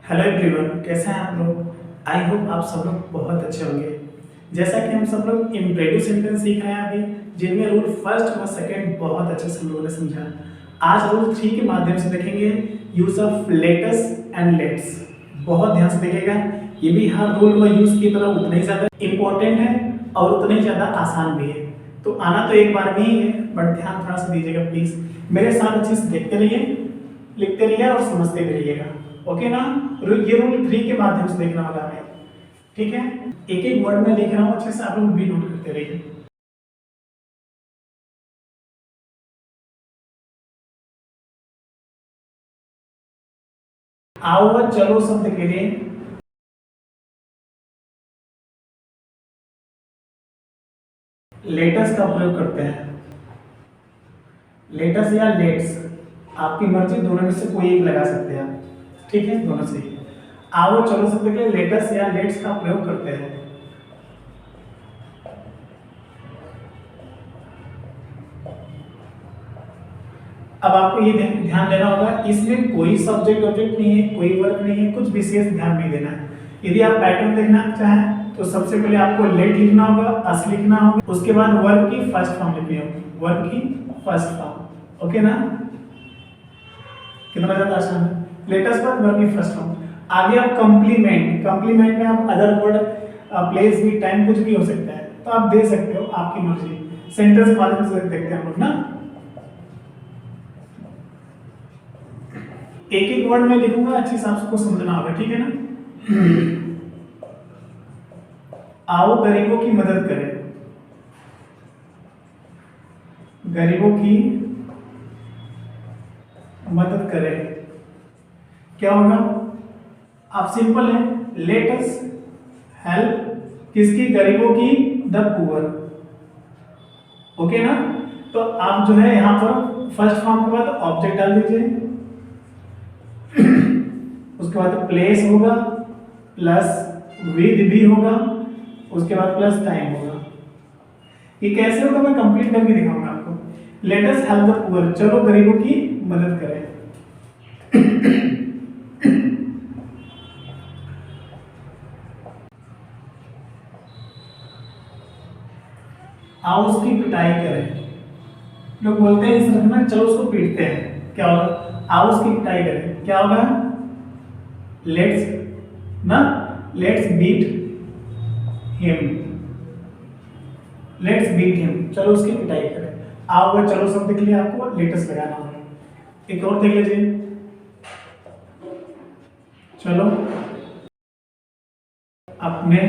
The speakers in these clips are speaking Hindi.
हेलो एवरीवन, कैसे हैं आप लोग। आई होप आप सब लोग बहुत अच्छे होंगे। जैसा कि हम सब लोग इम्परेटिव सेंटेंस सीख रहे हैं अभी, जिनमें रूल फर्स्ट और सेकंड बहुत अच्छे से हम लोगों ने समझा। आज रूल 3 के माध्यम से देखेंगे use of let us and let's. बहुत ध्यान से देखिएगा, ये भी हर रूल में यूज की तरह उतना ही ज़्यादा इम्पोर्टेंट है और उतना ही ज़्यादा आसान भी है। तो आना तो एक बार में ही है, बट ध्यान थोड़ा सा दीजिएगा प्लीज़। मेरे साथ अच्छे से देखते रहिए, लिखते रहिए और समझते भी रहिएगा। ओके ना। ये रूल 3 के माध्यम से देखना होगा हमें, ठीक है। एक एक वर्ड में लिख रहा हूँ, अच्छे से आप लोग भी नोट करते रहिए। आओ व चलो शब्द के लिए लेटस का प्रयोग करते हैं। लेटस या लेट्स, आपकी मर्जी, दोनों में से कोई एक लगा सकते हैं आप, ठीक है, दोनों से ही। आओ चलो शब्द के लिए लेटस या लेट्स का प्रयोग करते हैं। अब आपको ये ध्यान देना होगा, इसमें कोई सब्जेक्ट ऑब्जेक्ट नहीं है, कोई वर्ब नहीं है, कुछ विशेष ध्यान नहीं देना है। यदि आप पैटर्न देखना चाहें तो सबसे पहले आपको लेट लिखना होगा, अस लिखना होगा, उसके बाद वर्ब की फर्स्ट फॉर्म लिखनी होगी, वर्ब की फर्स्ट फॉर्म। ओके ना, कितना ज्यादा आसान है। लेटेस्ट वर्ब, वर्ब की फर्स्ट फॉर्म। आगे आप कंप्लीमेंट, कंप्लीमेंट में आप अदर वर्ड, प्लेस भी, टाइम, कुछ भी हो सकता है, तो आप दे सकते हो, आपकी मर्जी। सेंटेंस माध्यम से देखते हैं हम लोग ना। एक एक वर्ड में लिखूंगा, अच्छे से आपको समझना होगा, ठीक है ना। आओ गरीबों की मदद करें। गरीबों की मदद करें, क्या होगा। आप सिंपल है, लेट अस हेल्प किसकी, गरीबों की, द पुअर। ओके ना। तो आप जो है यहां पर फर्स्ट फॉर्म के बाद ऑब्जेक्ट डाल दीजिए, उसके बाद प्लेस होगा, प्लस विद भी होगा, उसके बाद प्लस टाइम होगा। ये कैसे होगा मैं कंप्लीट करके दिखाऊंगा आपको। Let us help the poor, चलो गरीबों की मदद करें। आओ उसकी पिटाई करें। लोग बोलते हैं इस रखना, चलो उसको पीटते हैं, क्या होगा। आओ उसकी पिटाई करें, क्या होगा। लेट्स ना, let's beat him, let's beat him, चलो उसकी पिटाई करें। आओ वह चलो शब्द के लिए आपको लेटेस्ट लगाना होगा। एक और देख लीजिए, चलो अपने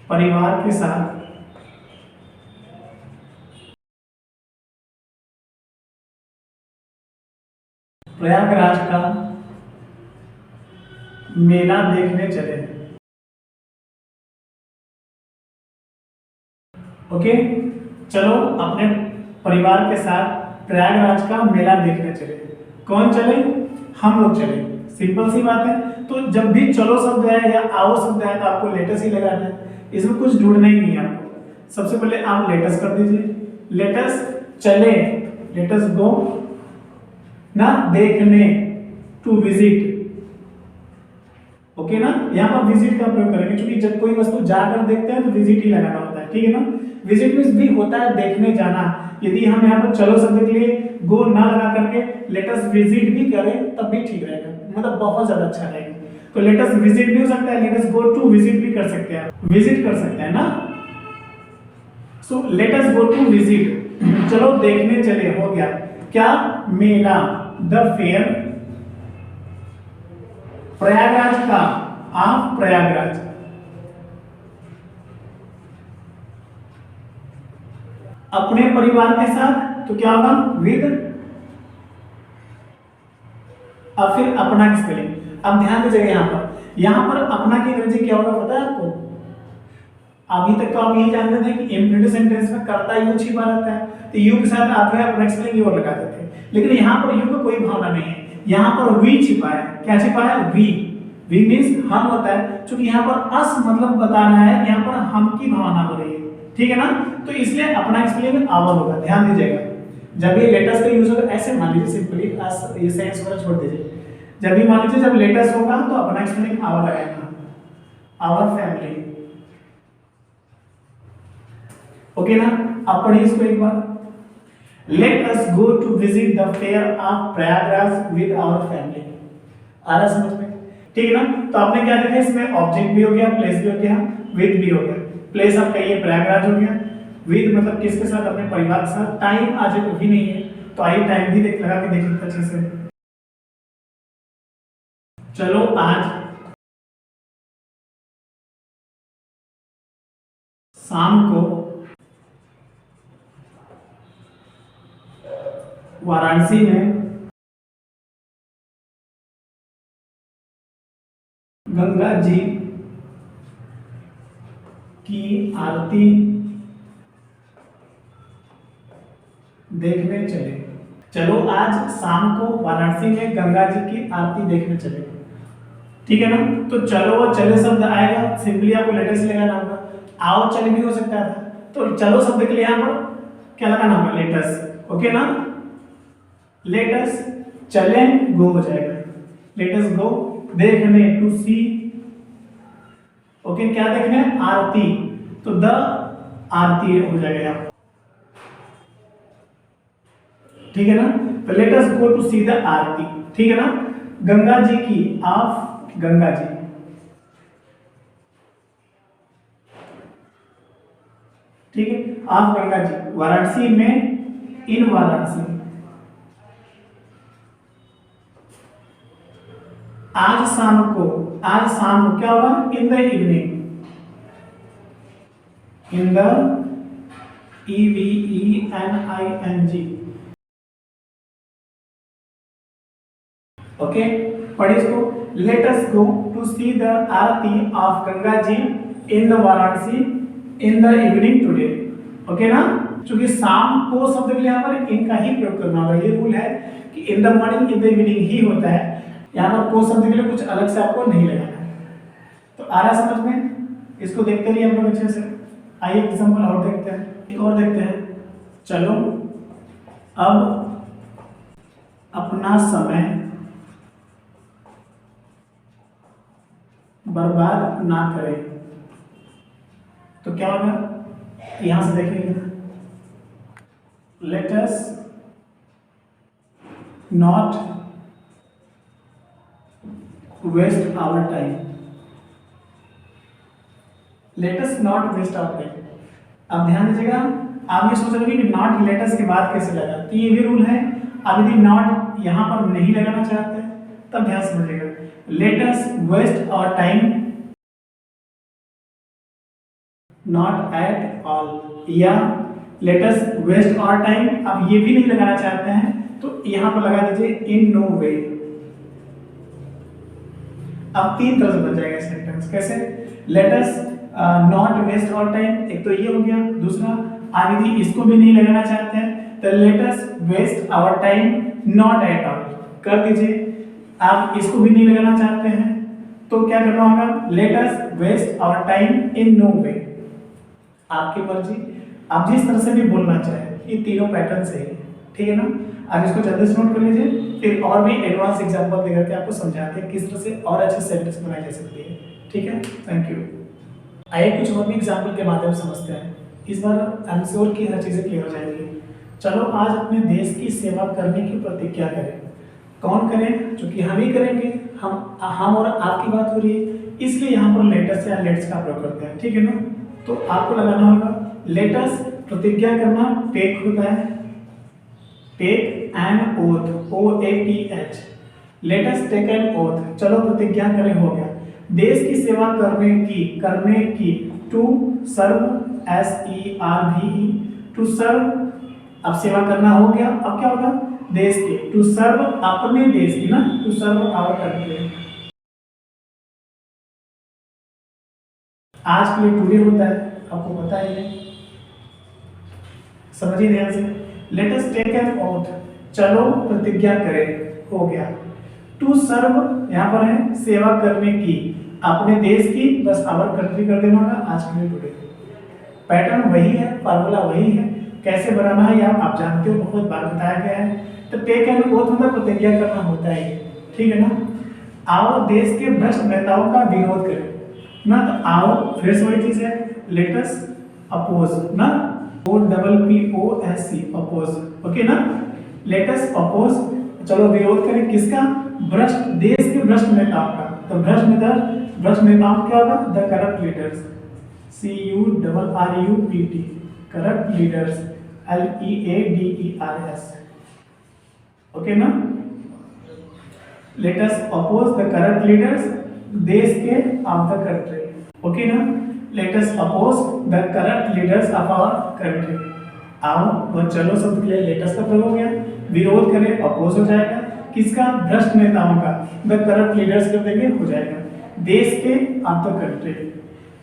परिवार के साथ प्रयागराज का मेला देखने चले। ओके, चलो अपने परिवार के साथ प्रयागराज का मेला देखने चले। कौन चले, हम लोग चले। सिंपल सी बात है। तो जब भी चलो शब्द है या आओ शब्द है तो आपको लेटस ही लगाना है, इसमें कुछ ढूंढना ही नहीं है आपको। सबसे पहले आप लेटस कर दीजिए, लेटस चले, लेटस गो ना, देखने, टू विजिट। ओके ना, यहाँ पर विजिट का प्रयोग करेंगे, क्योंकि जब कोई वस्तु जाकर देखते हैं तो विजिट ही लगाना होता है, ठीक है ना। विजिट मींस भी होता है देखने जाना। यदि हम यहाँ पर चलो शब्द के लिए गो ना लगा करके लेट अस विजिट भी करें तब भी ठीक रहेगा, मतलब बहुत ज्यादा अच्छा रहेगा। तो लेट अस विजिट भी हो सकता है, let us go to visit भी कर सकते हैं, विजिट कर सकते हैं ना। So let us go to visit, चलो देखने चले, हो गया क्या, मेला, द फेयर, प्रयागराज का, आप प्रयागराज, अपने परिवार के साथ, तो क्या होगा, विद। अब फिर अपना की स्पेलिंग, अब ध्यान दीजिएगा यहां पर अपना की अंग्रेजी क्या होगा पता है आपको। अभी तक तो आप यही जानते थे कि इम्परेटिव सेंटेंस में कर्ता यू छिपा रहता है, तो यू के साथ आप अपना स्पेलिंग यू लगाते थे, लेकिन यहाँ पर यू का कोई भावना नहीं है, यहाँ पर वी छिपा है। क्या छिपा है, वी। वी मीन्स हम होता है, क्योंकि यहाँ पर अस मतलब बताना है, यहाँ पर हम की भावना हो रही है, ठीक है ना। तो इसलिए अपना स्पेलिंग आवर होगा, ध्यान दीजिएगा। जब ये लेटर्स का यूज होगा ऐसे मान लीजिए, सिंपली अस, ये सेंस वाला छोड़ दीजिए, जब भी मान लीजिए जब लेटेस्ट होगा तो अपना स्पेलिंग आवर लगाएगा, आवर फैमिली। ओके ना, आप पढ़िए इसको एक बार। Let us go to visit the fair of Prayagraj with our family. आ रहा समझ में? ठीक है ना। तो आपने क्या देखा, इसमें ऑब्जेक्ट भी हो गया, प्लेस भी हो गया, विद भी हो गया। प्लेस आप कहिए प्रयागराज हो गया, विद मतलब किसके साथ, अपने परिवार के साथ। टाइम आज भी नहीं है तो आइए टाइम भी देख लगा के देख लेते अच्छे से। चलो आज शाम को वाराणसी में गंगा जी की आरती देखने चले। चलो आज शाम को वाराणसी में गंगा जी की आरती देखने चले। ठीक है ना। तो चलो और चले शब्द आएगा, सिंपली आपको लेटेस्ट लगाना होगा। आओ चले भी हो सकता है, तो चलो शब्द के लिए यहाँ पर क्या लगाना होगा, लेटेस्ट। ओके ना, लेटेस्ट चले गो हो जाएगा, लेटेस्ट गो देखने, टू सी। ओके, क्या देखने, आरती, तो द आरती हो जाएगा यहाँ। ठीक है ना। तो let us go to see the aarti. ठीक है ना। गंगा जी की, ऑफ गंगा जी, ठीक है, ऑफ गंगा जी, वाराणसी में, इन वाराणसी। आज शाम को, आज शाम को क्या होगा, in the evening, in the EVENING। Okay, पढ़िए इसको। Let us go to see the aarti of Ganga ji in the Varanasi in the evening today. Okay ना। क्योंकि शाम को शब्द के लिए यहाँ पर इनका ही प्रयोग करना होगा। ये रूल है कि in the morning, in the evening he होता है। यहाँ पर को शब्द के लिए कुछ अलग से आपको नहीं लगाना है। तो आ रहा समझ में? इसको देखते रहिए हम लोग अच्छे से। आइए एग्जाम्पल और देखते हैं, एक और देखते हैं। चलो अब अपना समय बर्बाद ना करें। तो क्या होगा, यहां से देखेंगे, let us not waste our time, let us not waste our time. अब ध्यान दीजिएगा, आप ये सोच रहे हो कि नॉट लेट अस के बाद कैसे लगा, तो ये भी रूल है। अब यदि नॉट यहां पर नहीं लगाना चाहते तब ध्यान समझिएगा, let us waste our time not at all, या let us waste our time. अब ये भी नहीं लगाना चाहते हैं तो यहां पर लगा दीजिए इन नो वे। अब तीन तरह से बन जाएगा सेंटेंस। कैसे, let us not waste our time, एक तो ये हो गया। दूसरा, आप यदि इसको भी नहीं लगाना चाहते हैं तो let us waste our time not at all कर दीजिए। आप इसको भी नहीं लगाना चाहते हैं तो क्या करना होगा, let us waste our time in no way. आपकी मर्जी, आप जिस तरह से भी बोलना चाहें, ये तीनों पैटर्न से है। ठीक है ना। आप इसको जल्दी से नोट कर लीजिए, फिर और भी एडवांस एग्जांपल देकर के आपको समझाते हैं किस तरह से और अच्छे सेंटेंस बनाए जा सकते हैं। ठीक है, थैंक यू। आइए कुछ और भी एग्जाम्पल के माध्यम से समझते हैं। इस बार आई एम श्योर कि हर चीज़ें क्लियर हो जाएंगी। चलो आज अपने देश की सेवा करने की प्रतिज्ञा करें। कौन करें, चूंकि हम ही करेंगे, हम और आपकी बात हो रही है, इसलिए यहाँ पर लेटस या लेट्स का प्रयोग करते हैं। ठीक है ना। तो आपको लगाना होगा लेटस, प्रतिज्ञा करना, टेक होता है, take an oath, OATH, let us take an oath. चलो प्रतिज्ञा करें, हो गया। देश की सेवा करने की, to serve, SERVE, to serve. अब सेवा करना हो गया, अब क्या होगा, देश की, टू सर्व, अपने देश की ना, टू सर्व आवर कंट्री। आज के लिए टुडे होता है, आपको पता ही है, समझिए ध्यान से। Let us take an oath, चलो प्रतिज्ञा करें, हो गया। टू सर्व यहाँ पर है सेवा करने की, अपने देश की, बस आवर कंट्री कर देना होगा। आज के लिए टुडे, पैटर्न वही है, फार्मूला वही है, कैसे बनाना है आप जानते हो, बहुत बार बताया गया है। तो टेक एन ओथ मतलब प्रतिज्ञा करना होता है। ठीक है ना। आओ देश के भ्रष्ट नेताओं का विरोध करें ना, तो आओ फिर से वही चीज है, लेटस अपोज ना, OPPOSC अपोज, ओके ना, लेटस अपोज। चलो विरोध करें किसका, भ्रष्ट, देश के भ्रष्ट नेताओं का। तो भ्रष्ट नेताओं क्या होगा, the corrupt leaders, CURRUPT, corrupt leaders, LEADERS, okay ना। Let us oppose the corrupt leaders, देश के ऑफ द कंट्री, ओके ना। Let us oppose the corrupt leaders of our country. आओ वह चलो शब्द के लिए लेटस का प्रयोग हो गया, विरोध करें अपोज हो जाएगा, किसका, भ्रष्ट नेताओं का, द करप्ट लीडर्स कर देंगे हो जाएगा, देश के ऑफ द कंट्री।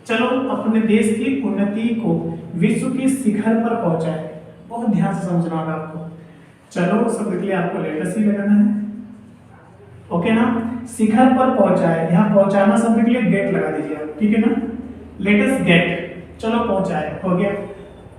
चलो अपने देश की उन्नति को विश्व के शिखर पर पहुंचाए, बहुत ध्यान से समझना होगा आपको। चलो शब्द के लिए आपको लेटस ही लगाना है, ओके ना। शिखर पर पहुंचाए, यहाँ पहुंचाना शब्द के लिए गेट लगा दीजिए आप, ठीक है ना। लेटस गेट, चलो पहुंचाए हो गया।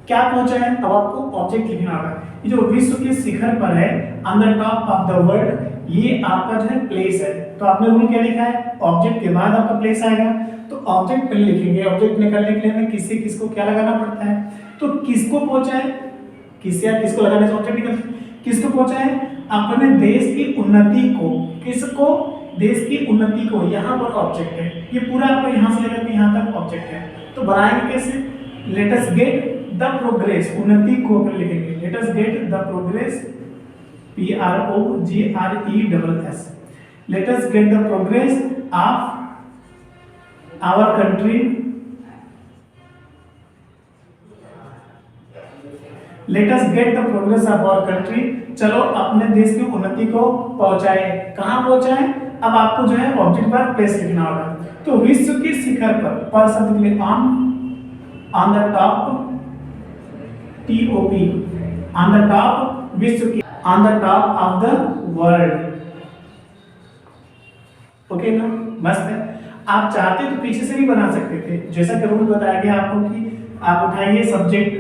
क्या पहुंचाए, अब आपको ऑब्जेक्ट लिखना होगा। ये जो विश्व के शिखर पर है, on the top of the world, ये आपका जो है प्लेस है। तो आपने रूल क्या लिखा है, ऑब्जेक्ट के बाद आपका प्लेस आएगा, तो ऑब्जेक्ट पहले लिखेंगे। ऑब्जेक्ट निकालने के लिए हमें किससे किसको क्या लगाना पड़ता है, तो किसको पहुंचाए, किससे या किसको लगाने से ऑब्जेक्ट निकलता है, किसको पहुंचाए, अपने देश की उन्नति को, किसको, देश की उन्नति को, यहाँ पर ऑब्जेक्ट है, ये पूरा आपको यहाँ से लेकर के यहाँ तक ऑब्जेक्ट है। तो बनाएंगे कैसे, let us get the progress, उन्नति को कर लिखेंगे, let us get the progress, PROGRESS, let us get the progress of our country, let us get the progress of our country. चलो अपने देश की उन्नति को पहुंचाए, कहां पहुंचाए, अब आपको जो है ऑब्जेक्ट पर प्लेस लिखना होगा। तो विश्व के शिखर पर शब्द के लिए on the top, TOP, on the top, विश्व की, on the top of the world, okay ना, मस्त है। आप चाहते तो पीछे से भी बना सकते थे, जैसा कि रूल बताया गया आपको कि आप उठाइए सब्जेक्ट,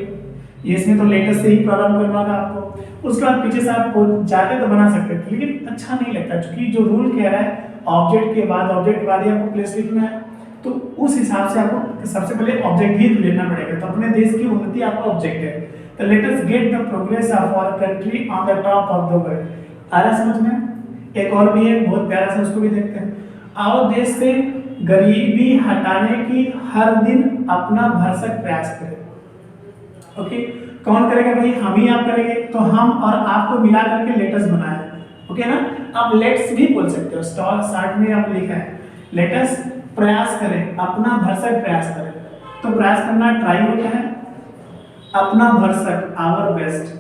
ये इसमें तो लेटेस्ट से ही प्रारंभ करना होगा आपको, उसके बाद पीछे से आप चाहते तो बना सकते थे, लेकिन अच्छा नहीं लगता, क्योंकि जो रूल कह रहा है ऑब्जेक्ट के बाद ही आपको प्लेस लिखना है, तो उस हिसाब से आपको सबसे पहले ऑब्जेक्ट ही लेना पड़ेगा। तो अपने देश की उन्नति आपका ऑब्जेक्ट है। तो let us get the progress of our country on the top of the world. आ रहा समझ में? एक और भी है बहुत प्यारा सा, उसको भी देखते हैं। आओ देश से गरीबी हटाने की हर दिन अपना भरसक प्रयास करें। ओके, कौन करेगा भाई, हम ही आप करेंगे। तो हम और आपको मिला करके लेटस बनाया, ओके ना। आप लेट्स भी बोल सकते हो, स्टॉल शार्ट में आप लिखा है लेटस प्रयास करें, अपना भरसक प्रयास करें। तो प्रयास करना ट्राई होता है, अपना भरसक, आवर बेस्ट।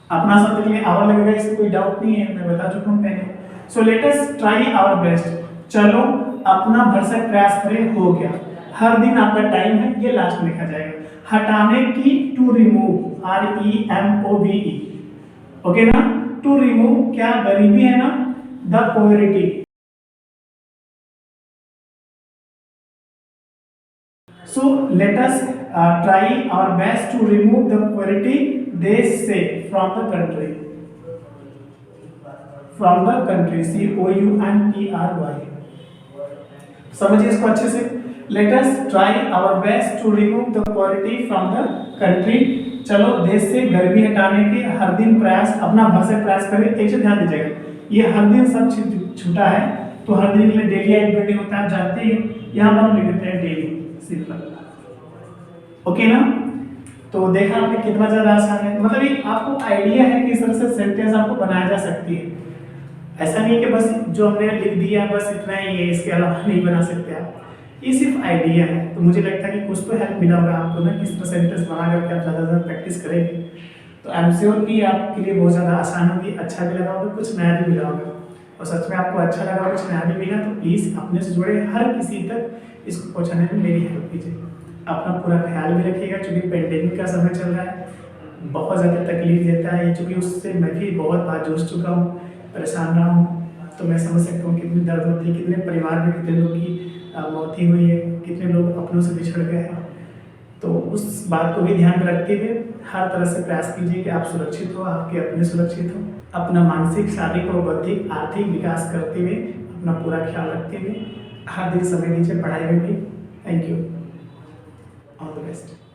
अपना शब्द के लिए आवर लगेगा, इसमें कोई डाउट नहीं है, मैं बता चुका हूं पहले। So let us try our best, चलो अपना भरसक प्रयास करें, हो गया। हर दिन आपका टाइम है, ये लास्ट में लिखा जाएगा। हटाने की, टू रिमूव, REMOVE, ओके ना। टू रिमूव क्या, गरीबी है ना, the poverty. So let us try our best to remove the poverty, they say, from the country. From the country, COUNTRY. समझिए इसको अच्छे से। Let us try our best to remove the poverty from the country. चलो देश से गरीबी हटाने के हर दिन प्रयास, अपना भरसक प्रयास करें। एक चीज ध्यान दीजिएगा, ये हर दिन सब छूटा है, तो हर दिन के लिए डेली एक्टिविटी होता है, आप जानते हैं। यहाँ पर हम लिख देते हैं डेली, सिंपल, ओके ना। तो देखा आपने कितना ज्यादा आसान है, मतलब ये आपको आइडिया है कि इस तरह से सेंटेंस आपको बनाया जा सकती है। ऐसा नहीं है कि बस जो हमने लिख दिया बस इतना ही है, इसके अलावा नहीं बना सकते आप। ये सिर्फ आइडिया है। तो मुझे लगता है कि कुछ तो हेल्प मिला होगा आपको ना, किस तरह सेंटेंस बना करके आप ज़्यादा ज़्यादा प्रैक्टिस करेंगे तो आई एम श्योर कि आपके लिए बहुत ज़्यादा आसान होगी, अच्छा भी लगा होगा, कुछ नया भी मिला होगा। और सच में आपको अच्छा लगा, कुछ नया भी मिला, तो प्लीज़ अपने से जुड़े हर किसी तक इसको पहुँचाने में मेरी हेल्प कीजिए। अपना पूरा ख्याल भी रखिएगा, क्योंकि पेंडेमिक का समय चल रहा है, बहुत ज़्यादा तकलीफ देता है, क्योंकि उससे मैं भी बहुत बार जूझ चुका हूँ, परेशान रहा हूँ। तो मैं समझ सकता हूँ कितनी दर्द होती है, कितने परिवार में कितने लोग की मौत ही हुई है, कितने लोग अपनों से बिछड़ गए हैं। तो उस बात को भी ध्यान में रखते हुए हर तरह से प्रयास कीजिए कि आप सुरक्षित हो, आपके अपने सुरक्षित हो। अपना मानसिक, शारीरिक और बौद्धिक आर्थिक विकास करते हुए अपना पूरा ख्याल रखते हुए हर दिन समय दीजिए पढ़ाई में भी। Thank you, all the best.